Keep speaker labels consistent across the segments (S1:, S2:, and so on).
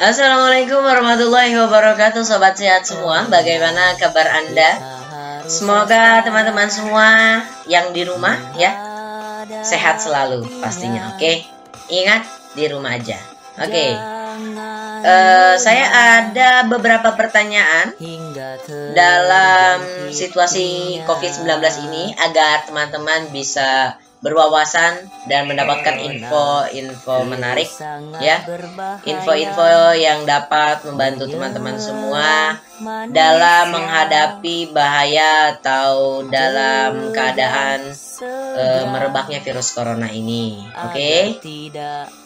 S1: Assalamualaikum warahmatullahi wabarakatuh, sobat sehat semua. Bagaimana kabar Anda? Semoga teman-teman semua yang di rumah ya sehat selalu pastinya. Oke, ingat di rumah aja. Oke. Saya ada beberapa pertanyaan dalam situasi COVID-19 ini agar teman-teman bisa berwawasan dan mendapatkan info-info menarik ya, info-info yang dapat membantu teman-teman semua dalam menghadapi bahaya atau dalam keadaan merebaknya virus corona ini. Oke.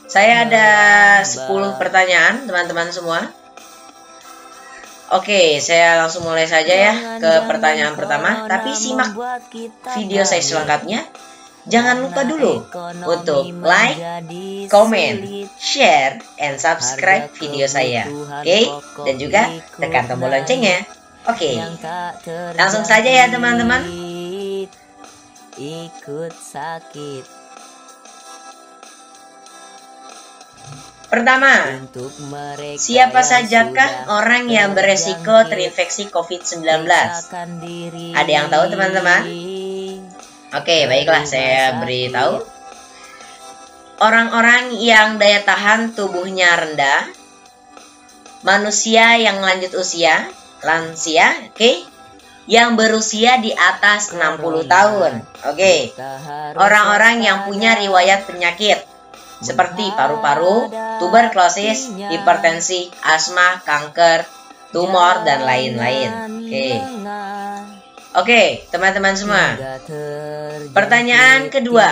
S1: Saya ada 10 pertanyaan teman-teman semua. Oke, saya langsung mulai saja ya ke pertanyaan pertama, tapi simak video saya selengkapnya. Jangan lupa dulu untuk like, comment, share, and subscribe video saya. Oke? Dan juga tekan tombol loncengnya. Oke. Langsung saja ya teman-teman.
S2: Ikut sakit.
S1: Pertama, siapa sajakah orang yang beresiko terinfeksi COVID-19? Ada yang tahu teman-teman? Oke, baiklah, saya beritahu. Orang-orang yang daya tahan tubuhnya rendah, manusia yang lanjut usia, lansia, oke, yang berusia di atas 60 tahun, oke, orang-orang yang punya riwayat penyakit seperti paru-paru, tuberkulosis, hipertensi, asma, kanker, tumor, dan lain-lain. Oke, teman-teman semua. Pertanyaan kedua.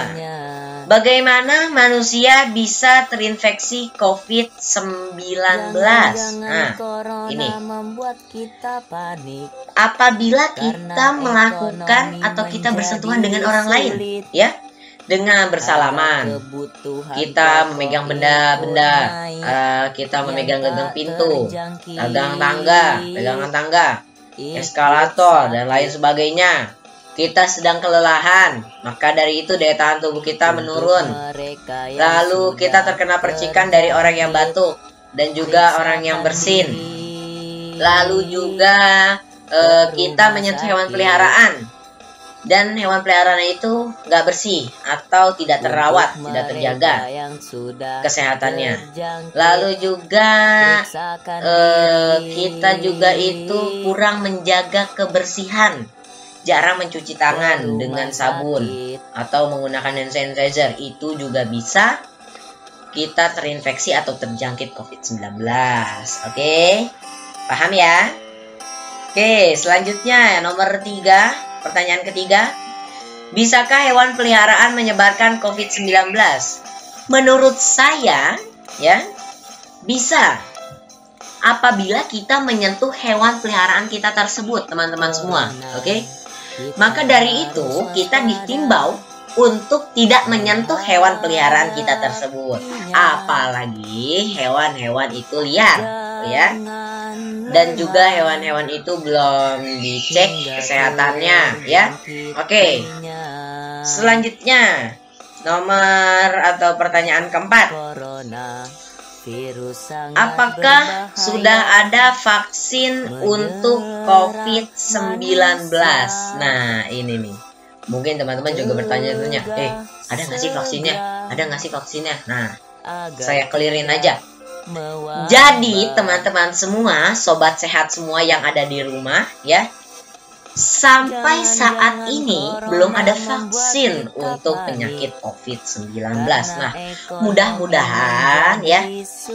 S1: Bagaimana manusia bisa terinfeksi COVID-19? Nah, ini. Apabila kita melakukan atau kita bersentuhan dengan orang lain, ya, dengan bersalaman, kita memegang benda-benda, kita memegang gagang pintu, pegangan tangga, eskalator, dan lain sebagainya. Kita sedang kelelahan, maka dari itu daya tahan tubuh kita menurun. Lalu kita terkena percikan dari orang yang batuk dan juga orang yang bersin. Lalu juga kita menyentuh hewan peliharaan, dan hewan peliharaan itu nggak bersih atau tidak terawat, tidak terjaga kesehatannya. Lalu juga kita juga itu kurang menjaga kebersihan, jarang mencuci tangan dengan sabun atau menggunakan hand sanitizer, itu juga bisa kita terinfeksi atau terjangkit COVID-19. Oke, paham ya? Oke, selanjutnya nomor 3. Pertanyaan ketiga, bisakah hewan peliharaan menyebarkan COVID-19? Menurut saya, ya, bisa. Apabila kita menyentuh hewan peliharaan kita tersebut, teman-teman semua, oke? Maka dari itu, kita dihimbau untuk tidak menyentuh hewan peliharaan kita tersebut. Apalagi hewan-hewan itu liar, ya. Dan juga hewan-hewan itu belum dicek kesehatannya, ya. Oke. Selanjutnya, nomor atau pertanyaan keempat. Apakah sudah ada vaksin untuk COVID-19? Nah, ini nih. Mungkin teman-teman juga bertanya-tanya, ada nggak sih vaksinnya? Ada nggak sih vaksinnya? Nah, saya clearin aja. Jadi teman-teman semua, sobat sehat semua yang ada di rumah, ya, sampai saat ini belum ada vaksin untuk penyakit COVID-19. Nah, mudah-mudahan ya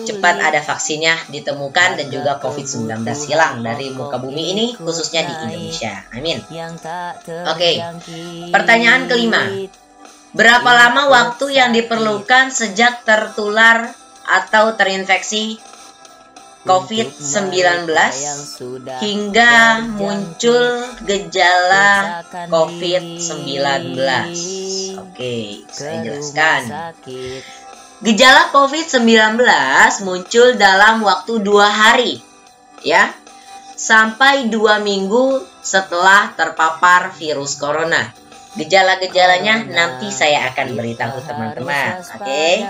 S1: cepat ada vaksinnya ditemukan dan juga COVID-19 hilang dari muka bumi ini, khususnya di Indonesia. Amin. Oke, pertanyaan kelima. Berapa lama waktu yang diperlukan sejak tertular atau terinfeksi COVID-19 hingga muncul gejala COVID-19? Oke, saya jelaskan. Gejala COVID-19 muncul dalam waktu 2 hari, ya, sampai 2 minggu setelah terpapar virus corona. Gejala-gejalanya nanti saya akan beritahu teman-teman. Oke.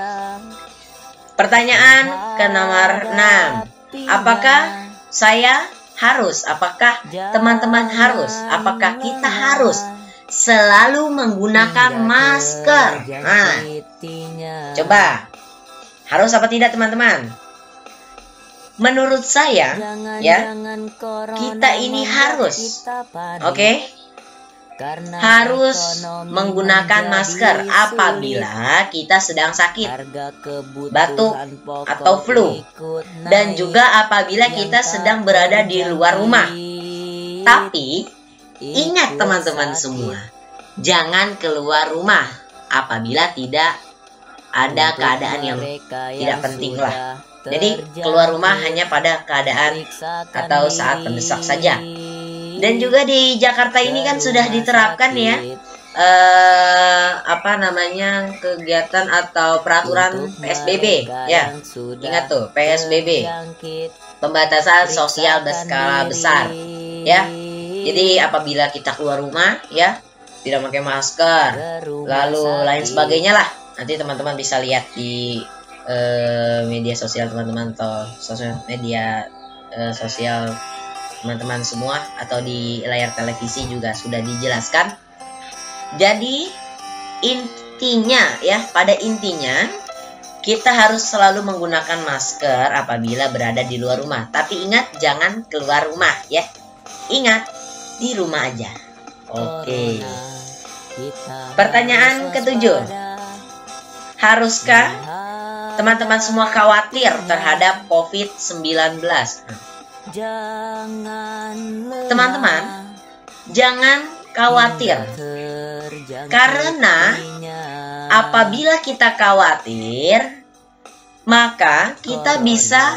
S1: Pertanyaan ke nomor 6. Apakah saya harus? Apakah teman-teman harus? Apakah kita harus selalu menggunakan masker? Nah, coba. Harus apa tidak teman-teman? Menurut saya, ya, kita ini harus, oke? Harus menggunakan masker apabila kita sedang sakit, batuk, atau flu, dan juga apabila kita sedang berada di luar rumah. Tapi ingat teman-teman semua, jangan keluar rumah apabila tidak ada keadaan yang tidak penting lah. Jadi keluar rumah hanya pada keadaan atau saat mendesak saja. Dan juga di Jakarta ini kan sudah diterapkan ya kegiatan atau peraturan PSBB ya. Ingat tuh PSBB, pembatasan sosial berskala besar ya. Jadi apabila kita keluar rumah ya, tidak pakai masker, lalu lain sebagainya lah. Nanti teman-teman bisa lihat di media sosial teman-teman atau sosial media sosial teman-teman semua, atau di layar televisi juga sudah dijelaskan. Jadi intinya ya, pada intinya kita harus selalu menggunakan masker apabila berada di luar rumah. Tapi ingat, jangan keluar rumah ya. Ingat, di rumah aja. Oke. Pertanyaan ketujuh. Haruskah teman-teman semua khawatir terhadap COVID-19? Teman-teman, jangan khawatir, karena apabila kita khawatir, maka kita bisa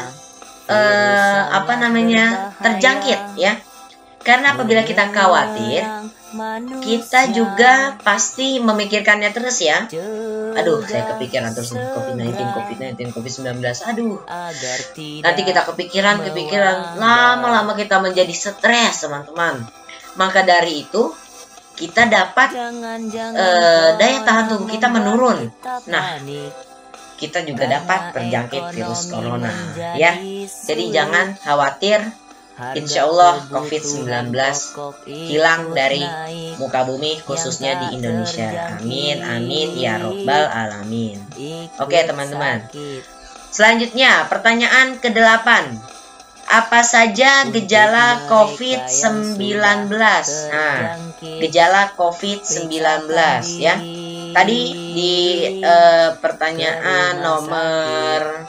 S1: terjangkit ya. Karena apabila kita khawatir, kita juga pasti memikirkannya terus ya. Aduh, saya kepikiran terus COVID-19, COVID-19. Aduh, nanti kita kepikiran, lama-lama kita menjadi stres teman-teman. Maka dari itu kita dapat daya tahan tubuh kita menurun. Nah, kita juga dapat terjangkit virus corona ya. Jadi jangan khawatir. Insya Allah COVID-19 hilang dari muka bumi, khususnya di Indonesia. Amin, amin ya robbal alamin. Oke teman-teman, selanjutnya pertanyaan ke-8. Apa saja gejala COVID-19? Nah, gejala COVID-19 ya. Tadi di pertanyaan nomor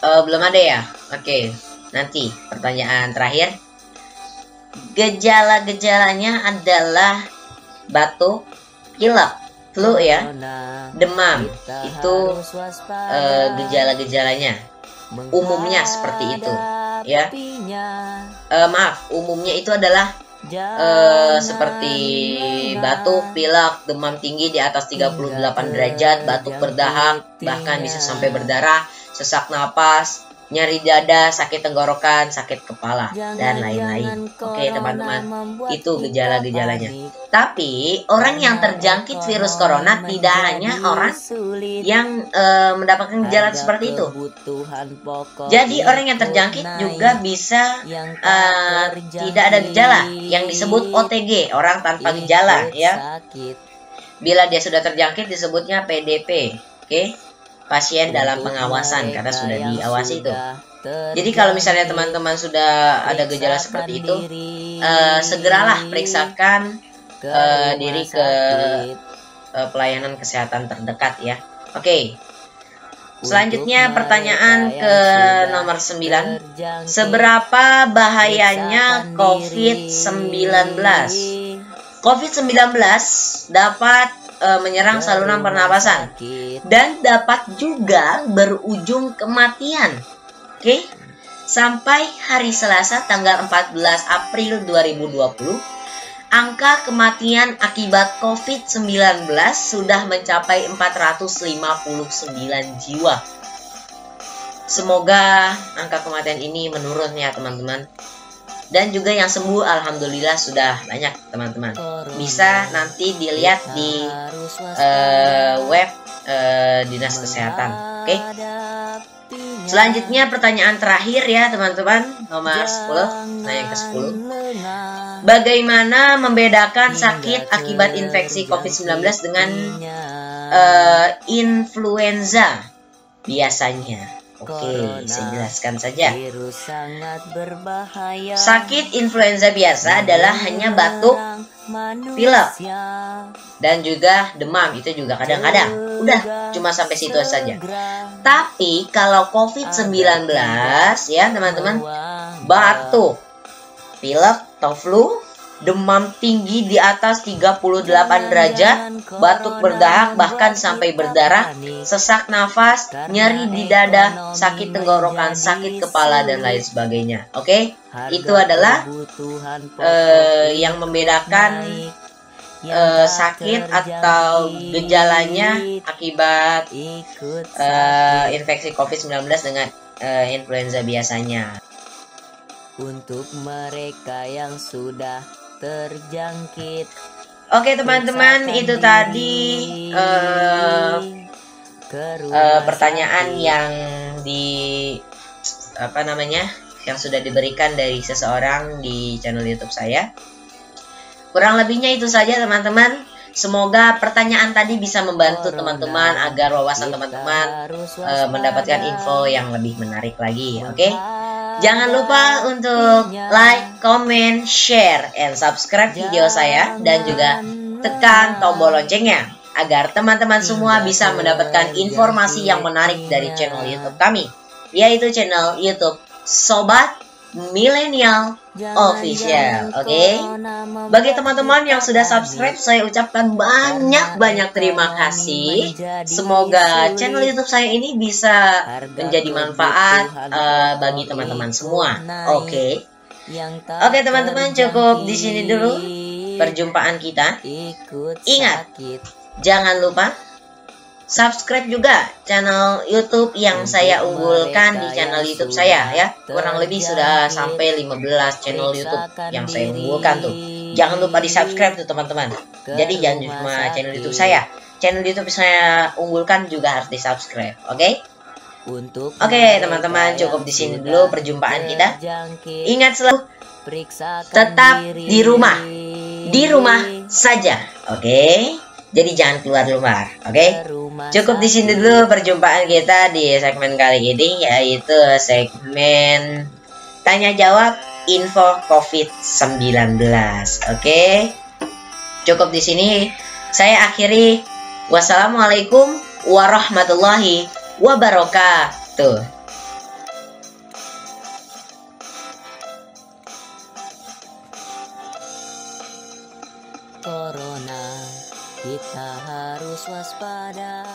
S1: belum ada ya. Oke, nanti pertanyaan terakhir. Gejala-gejalanya adalah batuk, pilek, flu ya, demam. Itu gejala-gejalanya. Umumnya seperti itu ya. Umumnya itu adalah seperti batuk, pilek, demam tinggi di atas 38 derajat, batuk berdahak, bahkan bisa sampai berdarah, sesak napas, nyeri dada, sakit tenggorokan, sakit kepala, dan lain-lain. Oke teman-teman, itu gejala-gejalanya. Tapi orang yang terjangkit virus corona tidak hanya orang yang mendapatkan gejala seperti itu. Jadi orang yang terjangkit juga bisa tidak ada gejala, yang disebut OTG, orang tanpa gejala ya. Bila dia sudah terjangkit disebutnya PDP. Oke, pasien dalam pengawasan, karena sudah diawasi itu. Jadi kalau misalnya teman-teman sudah ada gejala seperti itu, segeralah periksakan diri ke pelayanan kesehatan terdekat ya. Oke. Selanjutnya pertanyaan ke nomor 9. Seberapa bahayanya COVID-19? COVID-19 dapat menyerang saluran pernapasan dan dapat juga berujung kematian. Oke. Sampai hari Selasa tanggal 14 April 2020, angka kematian akibat COVID-19 sudah mencapai 459 jiwa. Semoga angka kematian ini menurun ya teman-teman. Dan juga yang sembuh alhamdulillah sudah banyak teman-teman. Bisa nanti dilihat di web Dinas Kesehatan. Oke. Selanjutnya pertanyaan terakhir ya teman-teman, nomor 10, nah yang ke-10. Bagaimana membedakan sakit akibat infeksi COVID-19 dengan influenza biasanya? Oke, saya jelaskan saja. Sakit influenza biasa adalah hanya batuk, pilek, dan juga demam. Itu juga kadang-kadang. Udah, cuma sampai situ saja. Tapi kalau COVID-19 ya teman-teman, batuk, pilek atau flu, demam tinggi di atas 38 derajat, batuk berdahak bahkan sampai berdarah, sesak nafas, nyeri di dada, sakit tenggorokan, sakit kepala, dan lain sebagainya. Oke, itu adalah yang membedakan sakit atau gejalanya akibat infeksi COVID-19 dengan influenza biasanya.
S2: Untuk mereka yang sudah terjangkit.
S1: Oke teman-teman, itu tadi pertanyaan yang yang sudah diberikan dari seseorang di channel YouTube saya. Kurang lebihnya itu saja teman-teman. Semoga pertanyaan tadi bisa membantu teman-teman agar wawasan teman-teman mendapatkan info yang lebih menarik lagi. Oke? Jangan lupa untuk like, comment, share, and subscribe video saya, dan juga tekan tombol loncengnya agar teman-teman semua bisa mendapatkan informasi yang menarik dari channel YouTube kami, yaitu channel YouTube Sobat Milenial Official. Oke? Bagi teman-teman yang sudah subscribe, saya ucapkan banyak terima kasih. Semoga channel YouTube saya ini bisa menjadi manfaat bagi teman-teman semua. Oke. Oke teman-teman, cukup di sini dulu perjumpaan kita. Ingat, jangan lupa subscribe juga channel YouTube yang saya unggulkan di channel YouTube saya ya. Kurang lebih sudah sampai 15 channel YouTube yang saya unggulkan tuh. Jangan lupa di subscribe tuh teman-teman. Jadi jangan cuma channel YouTube saya. Channel YouTube saya unggulkan juga harus di subscribe. Oke? Oke teman-teman, cukup di sini dulu perjumpaan kita. Ingat selalu tetap di rumah. Di rumah saja. Oke? Jadi jangan keluar rumah. Oke? Cukup di sini dulu perjumpaan kita di segmen kali ini, yaitu segmen tanya jawab info COVID-19. Oke? Cukup di sini. Saya akhiri. Wassalamualaikum warahmatullahi wabarakatuh.
S2: Corona, kita harus waspada.